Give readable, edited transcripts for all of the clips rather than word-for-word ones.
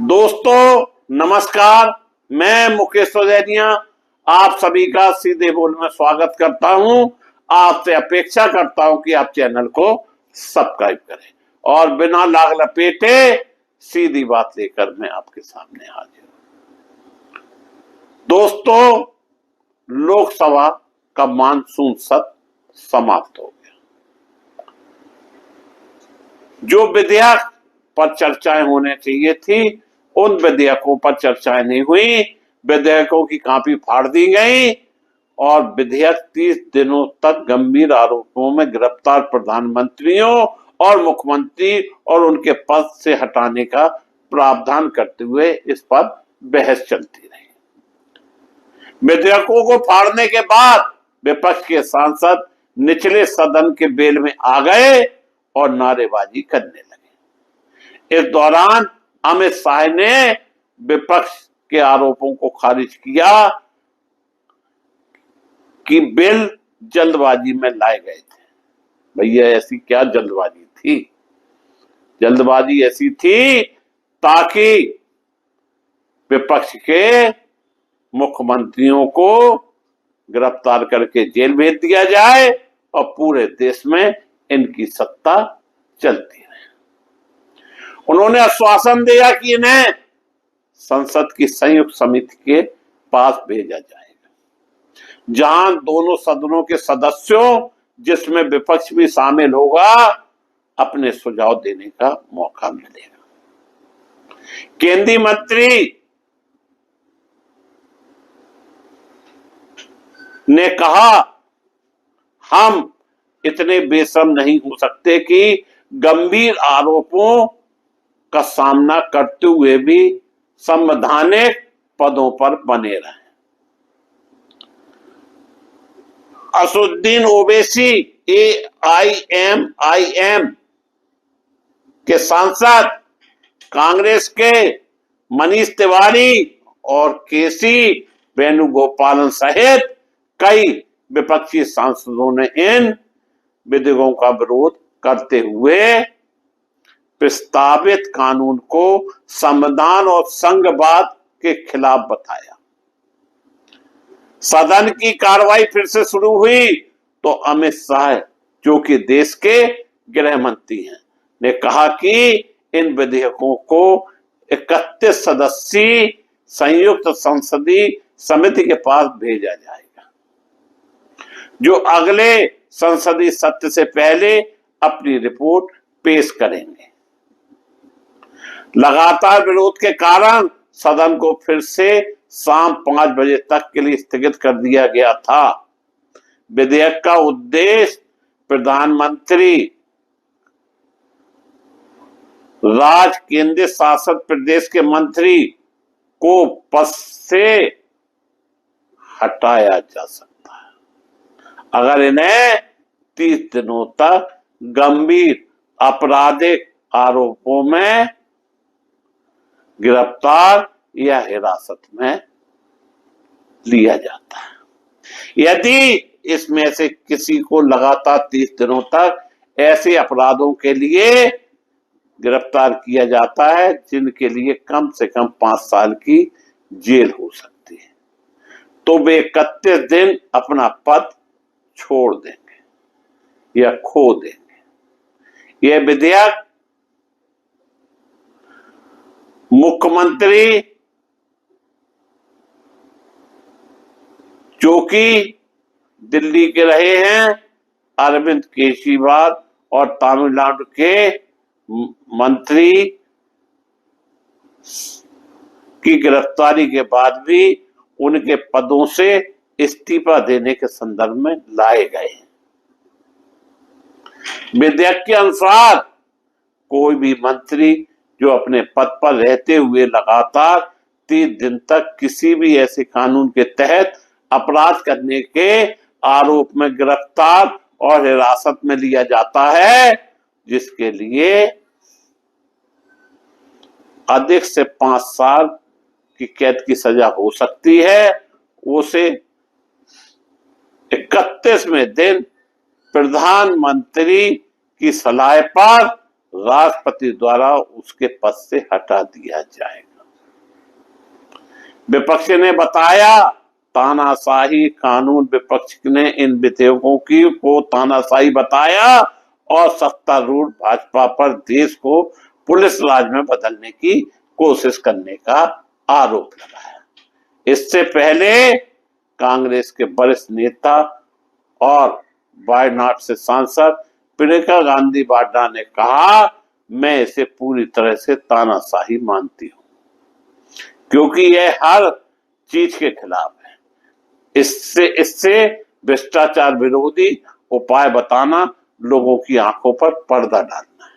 दोस्तों नमस्कार, मैं मुकेश सौजन्या आप सभी का सीधे बोल में स्वागत करता हूं। आपसे अपेक्षा करता हूं कि आप चैनल को सब्सक्राइब करें और बिना लाग लपेटे सीधी बात लेकर मैं आपके सामने हाजिर हूं। दोस्तों, लोकसभा का मानसून सत्र समाप्त हो गया। जो विधेयक पर चर्चाएं होने चाहिए थी उन विधेयकों पर चर्चाएं नहीं हुई। विधेयकों की कॉपी फाड़ दी गई और विधेयक 30 दिनों तक गंभीर आरोपों में गिरफ्तार प्रधानमंत्रियों और मुख्यमंत्री और उनके पद से हटाने का प्रावधान करते हुए इस पर बहस चलती रही। विधेयकों को फाड़ने के बाद विपक्ष के सांसद निचले सदन के बेल में आ गए और नारेबाजी करने लगे। इस दौरान अमित शाह ने विपक्ष के आरोपों को खारिज किया कि बिल जल्दबाजी में लाए गए थे। भैया, ऐसी क्या जल्दबाजी थी? जल्दबाजी ऐसी थी ताकि विपक्ष के मुख्यमंत्रियों को गिरफ्तार करके जेल भेज दिया जाए और पूरे देश में इनकी सत्ता चलती रहे। उन्होंने आश्वासन दिया कि इन्हें संसद की संयुक्त समिति के पास भेजा जाएगा, जहां दोनों सदनों के सदस्यों, जिसमें विपक्ष भी शामिल होगा, अपने सुझाव देने का मौका मिलेगा। केंद्रीय मंत्री ने कहा, हम इतने बेशर्म नहीं हो सकते कि गंभीर आरोपों का सामना करते हुए भी संवैधानिक पदों पर बने रहे। असदुद्दीन ओवैसी AIMIM के सांसद, कांग्रेस के मनीष तिवारी और KC वेणुगोपालन सहित कई विपक्षी सांसदों ने इन विधेयकों का विरोध करते हुए प्रस्तावित कानून को संविधान और संघवाद के खिलाफ बताया। सदन की कार्रवाई फिर से शुरू हुई तो अमित शाह, जो कि देश के गृह मंत्री हैं, ने कहा कि इन विधेयकों को 31 सदस्यीय संयुक्त संसदीय समिति के पास भेजा जाएगा, जो अगले संसदीय सत्र से पहले अपनी रिपोर्ट पेश करेंगे। लगातार विरोध के कारण सदन को फिर से शाम 5 बजे तक के लिए स्थगित कर दिया गया था। विधेयक का उद्देश्य प्रधानमंत्री, राज्य केंद्र शासित प्रदेश के मंत्री को पद से हटाया जा सकता है अगर इन्हें 30 दिनों तक गंभीर आपराधिक आरोपों में गिरफ्तार या हिरासत में लिया जाता है। यदि इसमें से किसी को लगातार 30 दिनों तक ऐसे अपराधों के लिए गिरफ्तार किया जाता है जिनके लिए कम से कम 5 साल की जेल हो सकती है, तो वे 31 दिन अपना पद छोड़ देंगे या खो देंगे। यह विधेयक मुख्यमंत्री, जो कि दिल्ली के रहे हैं, अरविंद केजरीवाल और तमिलनाडु के मंत्री की गिरफ्तारी के बाद भी उनके पदों से इस्तीफा देने के संदर्भ में लाए गए। विधेयक के अनुसार कोई भी मंत्री जो अपने पद पर रहते हुए लगातार 30 दिन तक किसी भी ऐसे कानून के तहत अपराध करने के आरोप में गिरफ्तार और हिरासत में लिया जाता है, जिसके लिए अधिक से 5 साल की कैद की सजा हो सकती है, उसे 31वें दिन प्रधानमंत्री की सलाह पर राष्ट्रपति द्वारा उसके पद से हटा दिया जाएगा। विपक्ष ने बताया तानाशाही कानून, विपक्ष ने इन विधेयकों की को तानाशाही बताया और सत्तारूढ़ भाजपा पर देश को पुलिस राज में बदलने की कोशिश करने का आरोप लगाया। इससे पहले कांग्रेस के वरिष्ठ नेता और वायनाड से सांसद प्रियंका गांधी वाड्रा ने कहा, मैं इसे पूरी तरह से तानाशाही मानती हूं, क्योंकि यह हर चीज के खिलाफ है। इससे भ्रष्टाचार विरोधी उपाय बताना, लोगों की आंखों पर पर्दा डालना है।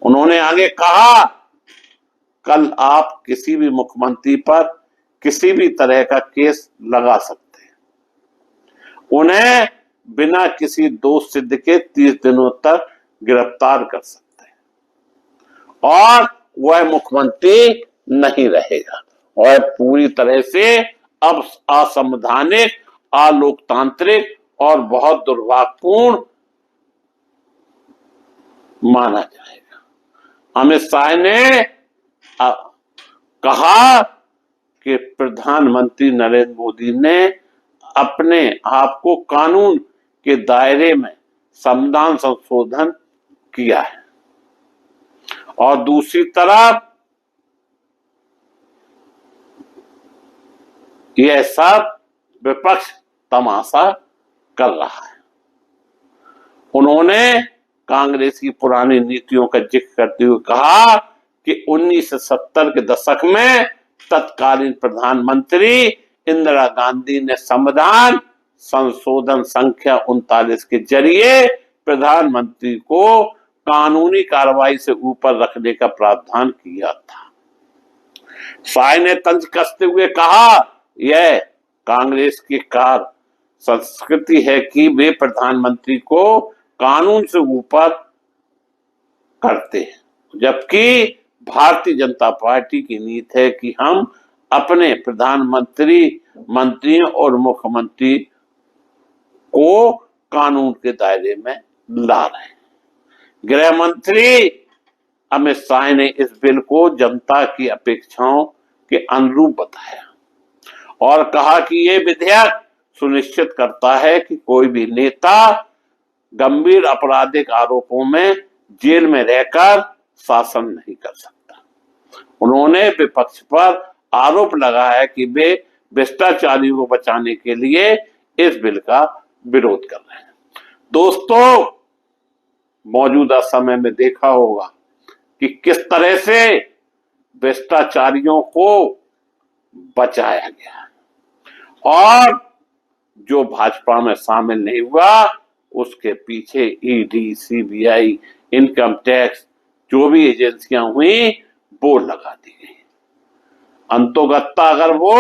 उन्होंने आगे कहा, कल आप किसी भी मुख्यमंत्री पर किसी भी तरह का केस लगा सकते हैं, उन्हें बिना किसी दोष सिद्ध के 30 दिनों तक गिरफ्तार कर सकते हैं और वह मुख्यमंत्री नहीं रहेगा और पूरी तरह से अब असंवैधानिक, अलोकतांत्रिक और बहुत दुर्भाग्यपूर्ण माना जाएगा। अमित शाह ने कहा कि प्रधानमंत्री नरेंद्र मोदी ने अपने आप को कानून के दायरे में संविधान संशोधन किया है और दूसरी तरफ यह सब विपक्ष तमाशा कर रहा है। उन्होंने कांग्रेस की पुरानी नीतियों का जिक्र करते हुए कहा कि 1970 के दशक में तत्कालीन प्रधानमंत्री इंदिरा गांधी ने संविधान संशोधन संख्या 39 के जरिए प्रधानमंत्री को कानूनी कार्रवाई से ऊपर रखने का प्रावधान किया था। शाह ने तंज कसते हुए कहा, यह कांग्रेस की कार संस्कृति है कि वे प्रधानमंत्री को कानून से ऊपर करते हैं, जबकि भारतीय जनता पार्टी की नीति है कि हम अपने प्रधानमंत्री, मंत्रियों और मुख्यमंत्री को कानून के दायरे में ला रहे हैं। गृह मंत्री अमित शाह ने इस बिल को जनता की अपेक्षाओं के अनुरूप बताया और कहा कि ये विधेयक सुनिश्चित करता है कि कोई भी नेता गंभीर आपराधिक आरोपों में जेल में रहकर शासन नहीं कर सकता। उन्होंने विपक्ष पर आरोप लगाया कि वे भ्रष्टाचारियों को बचाने के लिए इस बिल का विरोध कर रहे हैं। दोस्तों, मौजूदा समय में देखा होगा कि किस तरह से भ्रष्टाचारियों को बचाया गया और जो भाजपा में शामिल नहीं हुआ उसके पीछे ईडी, सीबीआई, इनकम टैक्स जो भी एजेंसियां हुई वो लगा दी गई। अंतोगत्ता अगर वो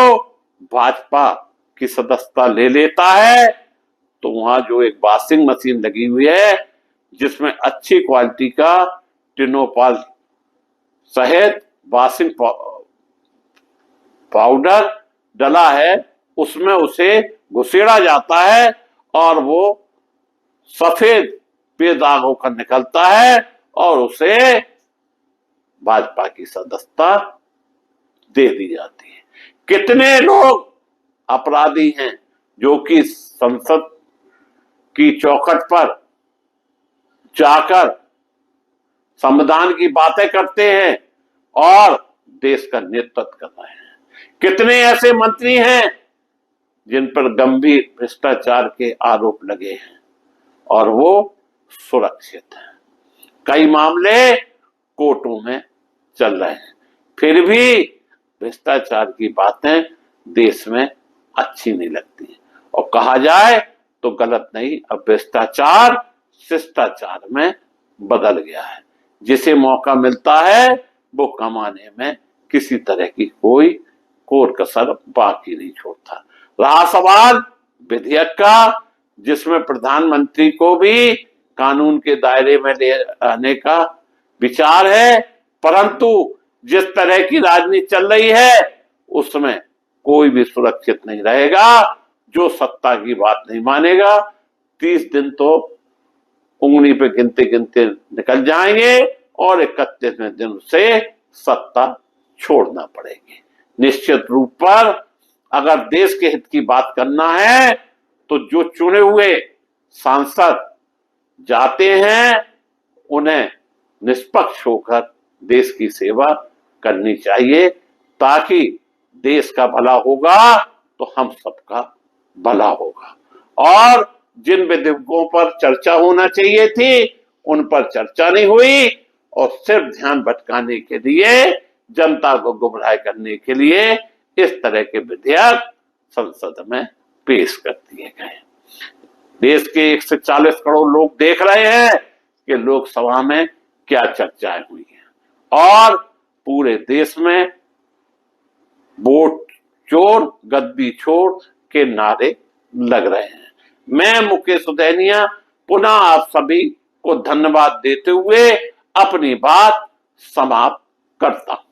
भाजपा की सदस्यता ले लेता है तो वहां जो एक वॉशिंग मशीन लगी हुई है जिसमें अच्छी क्वालिटी का टिनोपाल सहित वॉशिंग पाउडर डला है, उसमें उसे घुसेड़ा जाता है और वो सफेद बेदाग होकर निकलता है और उसे भाजपा की सदस्यता दे दी जाती है। कितने लोग अपराधी हैं जो कि संसद की चौखट पर जाकर संविधान की बातें करते हैं और देश का नेतृत्व कर रहे हैं। कितने ऐसे मंत्री हैं जिन पर गंभीर भ्रष्टाचार के आरोप लगे हैं और वो सुरक्षित हैं। कई मामले कोर्टों में चल रहे हैं, फिर भी भ्रष्टाचार की बातें देश में अच्छी नहीं लगती और कहा जाए तो गलत नहीं, अब भ्रष्टाचार शिष्टाचार में बदल गया है। जिसे मौका मिलता है वो कमाने में किसी तरह की कोई कोर कसर बाकी नहीं छोड़ता। रहा सवाल विधेयक का, जिसमें प्रधानमंत्री को भी कानून के दायरे में ले आने का विचार है, परंतु जिस तरह की राजनीति चल रही है उसमें कोई भी सुरक्षित नहीं रहेगा। जो सत्ता की बात नहीं मानेगा 30 दिन तो उंगली पे गिनते गिनते निकल जाएंगे और 31वें दिन से सत्ता छोड़ना पड़ेगी। निश्चित रूप पर अगर देश के हित की बात करना है तो जो चुने हुए सांसद जाते हैं उन्हें निष्पक्ष होकर देश की सेवा करनी चाहिए, ताकि देश का भला होगा तो हम सबका भला होगा। और जिन विधेयकों पर चर्चा होना चाहिए थी उन पर चर्चा नहीं हुई और सिर्फ ध्यान भटकाने के लिए, जनता को गुमराह करने के लिए इस तरह के विधेयक संसद में पेश कर दिए गए। देश के 140 करोड़ लोग देख रहे हैं कि लोकसभा में क्या चर्चाएं हुई हैं और पूरे देश में वोट चोर गद्दी छोड़ के नारे लग रहे हैं। मैं मुकेश सुधैनिया पुनः आप सभी को धन्यवाद देते हुए अपनी बात समाप्त करता हूं।